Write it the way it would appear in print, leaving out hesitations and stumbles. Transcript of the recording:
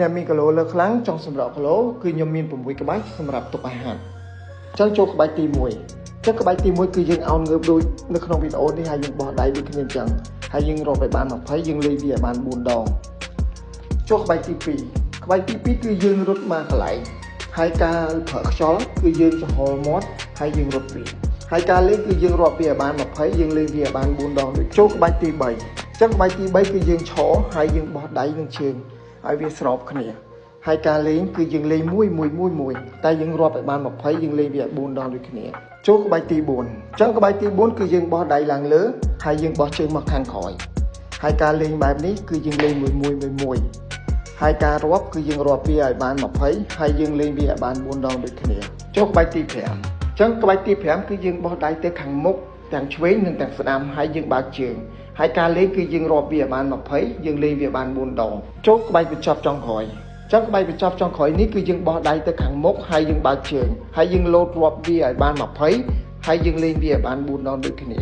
អ្នកមានគីឡូលើខ្លាំងចង់សម្រាប់គីឡូគឺខ្ញុំមាន6ក្បាច់សម្រាប់ទុកអាហារចឹងចូលក្បាច់ទី1ចឹងក្បាច់ទី1គឺយើងអោនងើបដូចនៅក្នុងវីដេអូនេះហើយយើងបោះដៃដូចគ្នាចឹងហើយយើងរាប់ឲ្យបាន20យើងលេងវាឲ្យបាន4ដងចូលក្បាច់ទី2ក្បាច់ទី2គឺយើងរត់មកកន្លែងហើយការប្រើខ្យល់គឺយើងចំហមាត់ហើយយើងរត់វាហើយការលេងគឺយើងរាប់វាឲ្យបាន20យើងលេងវាឲ្យបាន4ដងដូចចូលក្បាច់ទី3ចឹងក្បាច់ទី3គឺយើងឈរហើយយើងបោះដៃនឹងជើងឲ្យវាស្របគ្នាហើយការលេងគឺយើងលេង1តែយើងរាប់ឲ្យបាន20យើងលេងវាឲ្យ4ដងដូចគ្នាចូលក្បាច់ទី4ចឹងក្បាច់ទី4គឺយើងបោះដៃឡើងលើហើយយើងបោះជើងមកខាងក្រោយហើយការលេងបែបនេះគឺយើងលេង1ហើយការរាប់គឺយើងរាប់វាឲ្យបាន20ហើយយើងលេងវាឲ្យបាន4ដងដូចគ្នាចូលក្បាច់ទី5ចឹងក្បាច់ទី5គឺយើងបោះដៃទៅខាងមុខទាំងឆ្វេងនិងទាំងស្ដាំហើយយើងបើកជើងហើយការលេងគឺយើងរាប់វាឲ្យបាន20យើងលេងវាបាន4ដងចូលក្បាច់បញ្ចប់ចុងក្រោយចឹងក្បាច់បញ្ចប់ចុងក្រោយនេះគឺយើងបោះដៃទៅខាងមុខហើយយើងបើកជើងហើយយើងលោតរាប់វាឲ្យបាន20ហើយយើងលេងវាឲ្យបាន4ដងដូចគ្នា